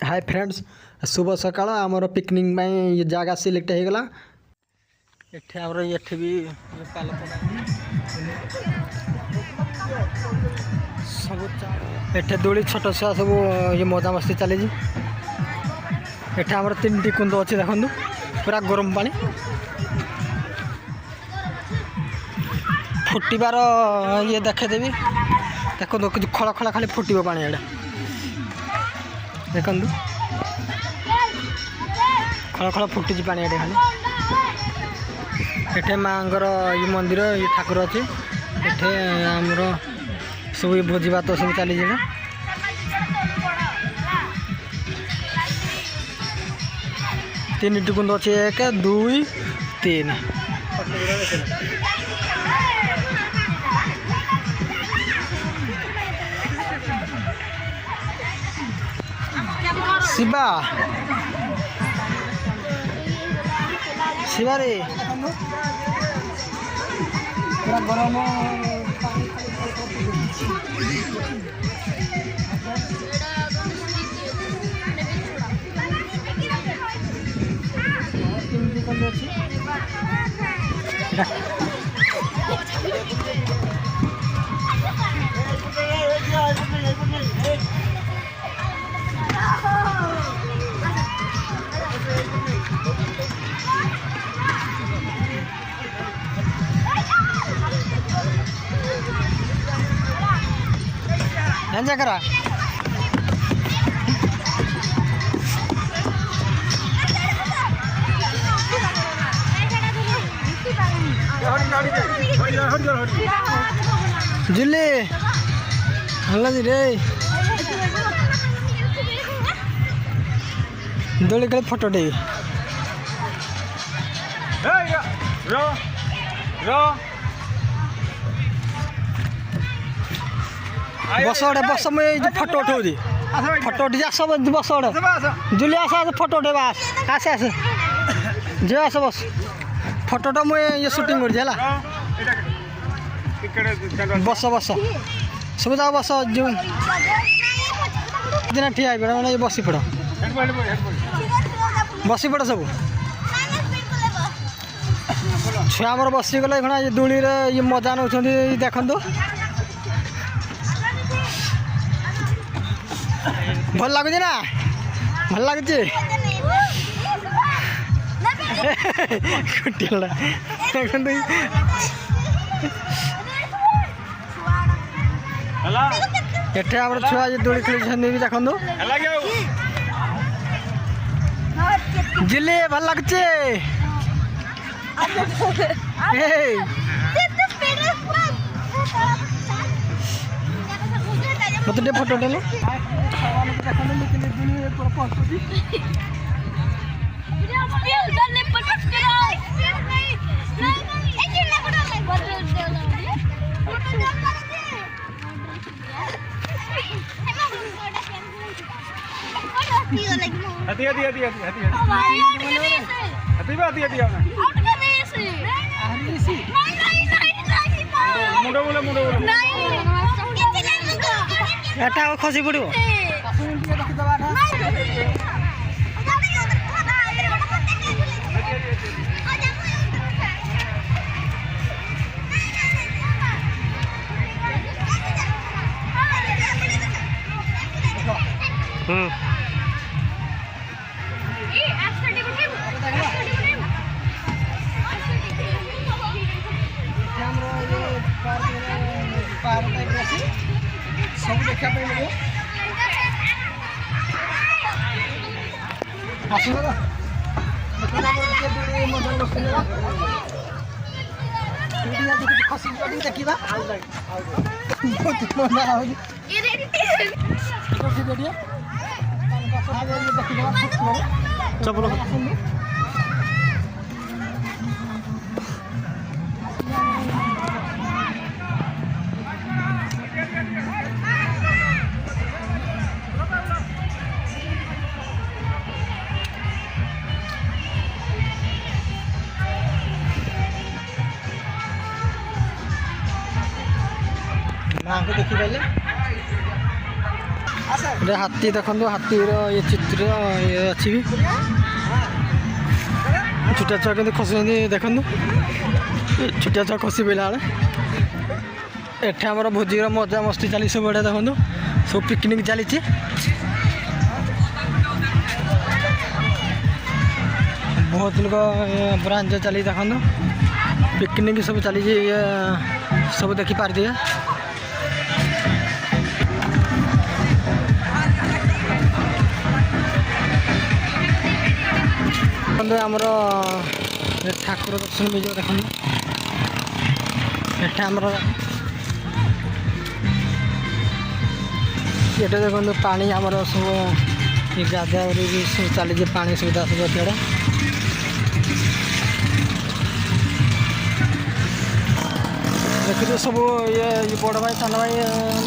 hi friends शुभ सकाळ आमर picnic ये जगह सिलेक्ट हो गला एठे आमर एठे भी पाल सब एठे दोली छोट छुआ सब ये मजा मस्ती चली एठे आमर 3टी कुंद अच्छे देखु पूरा गरम पानी फुटबार ये देखेदेवी देखो खड़ खड़ खाली फुटब पानी एडा देखु खड़ खड़ फुटी पानी एडे खाली एठे माँगर ये मंदिर ये ठाकुर अच्छे एठे आमर सब ये भोजी भात सब चली 3टी कुंद अच्छे 1 2 3 शिवा शिवा रे गरम एंजॉय करा जुल्ली हल्ला जी रे दोली खेल फोटो टे बस बस मुझे फोटो उठाऊँ फोटो उठी आस बस जुली आस फोटो उठेबा आस आस जो आस बस फोटोटा मुझे शूटिंग कर बस बस सब जाओ बस जो दिन ठिया मैंने बसी पड़ बसी पड़ सब छुआ आमर बसीगले ये दूली ये मजा नौ देखु भल लगुच ना भल लगुच एठे आम छुआ दोली खेली देखु जिले भल लगुचे मत फोटो टे एटा खसी पड़ो सब देखा मिले चलो माँ को देखी पहले हाथी देखो हाथी ये चित्र ये अच्छी भी छुटिया छुआ के खसुं देखु छुटिया छुआ खसी पड़ा बेले एठे आमर भोजी मजा मस्ती चली सब बड़े देखो सब पिकनिक चली बहुत लोग ब्रांच चली देखो पिकनिक सब चली सब देखी पारे आमर ठाकुर दर्शन भी जो देख आमर ये देखो पानी आमर सब गाधा सब चली पानी सुविधा सब अच्छे देखिए सब ये बड़ भाई सान भाई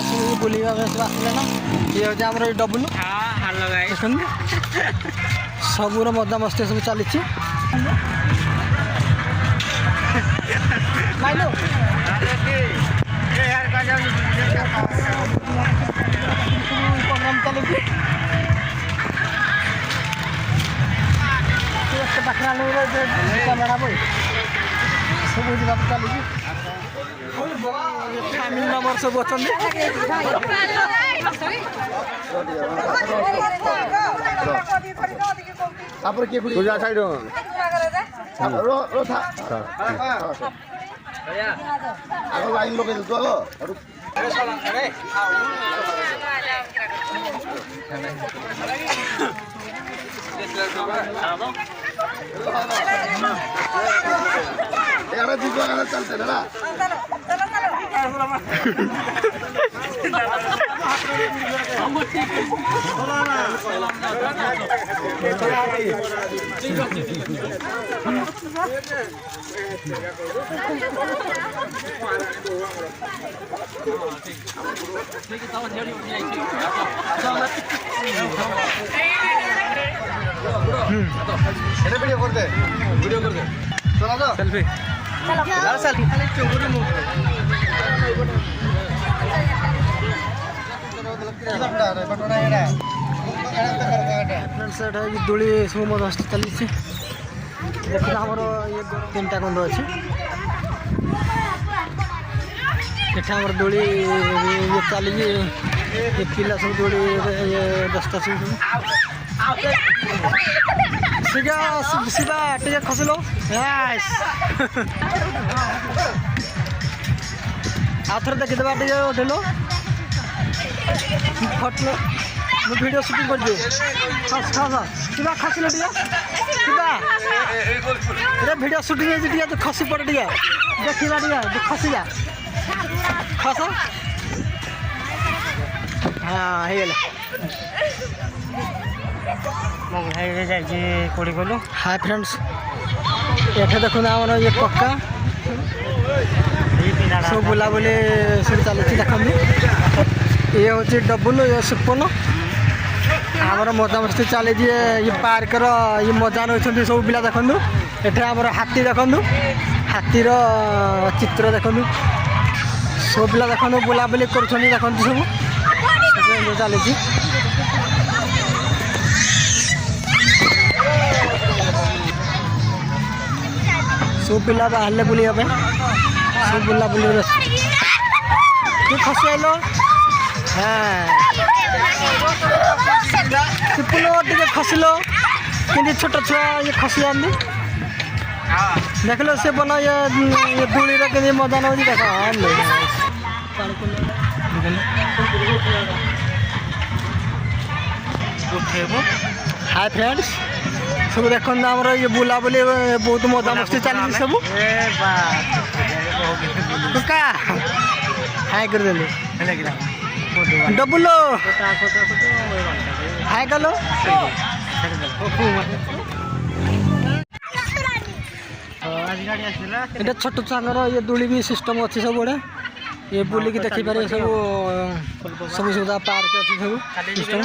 सब बुलिया सब आसले ना ये हूँ आम डबुल सबूर मजा मस्ती सब चली कैमेरा बोई सब चली फैमिली मेम्बर सब अच्छा लाइन लोग चलते ना वीडियो कर दे चला दो सेल्फी सेल्फी दूली सब मस्त चली देखिए आमर ये 3टा कंद अच्छी आमर दूली ये चली पिला सब दूली 10टा सब सीधा सीधा टे खसलो आउ थे देखीदे टे उठेल फटो मुझे वीडियो शूटिंग कर सीधा खसल टे सीधा वीडियो शूटिंग तो खसी पड़े टे देखा टे खसी जा खस हाँ कोड़ी गलु हाय फ्रेंड्स ये देखो आम ये पक्का सब बुलाबुली सब चलती देखो ये हूँ डबुल ये सुपन आमर मजा मस्ती चली ये पार्कर ये मजा नौ सब पिला देखु ये आमर हाथी देखु हाथीर चित्र देखु सब पिला देखु बुलाबुली कर देखु सब चली सब पिला बाहर बुलिया सब बुला बुली खसी आल हाँ टे खसल कि छोट छुआ ये खसी आनी देख लो से बना ये दूली के मजा नौ देख हाय फ्रेंड्स सब देखो आमर ये बुलाबुली बहुत मजा मस्ती चली सब हाय कर डबुल हाय कलो ये छोट छुआर ये दूली भी सिस्टम अच्छी सब बड़े ये बुलिक देखिपारे सब सब सुविधा पार्क अच्छी सब सिस्टम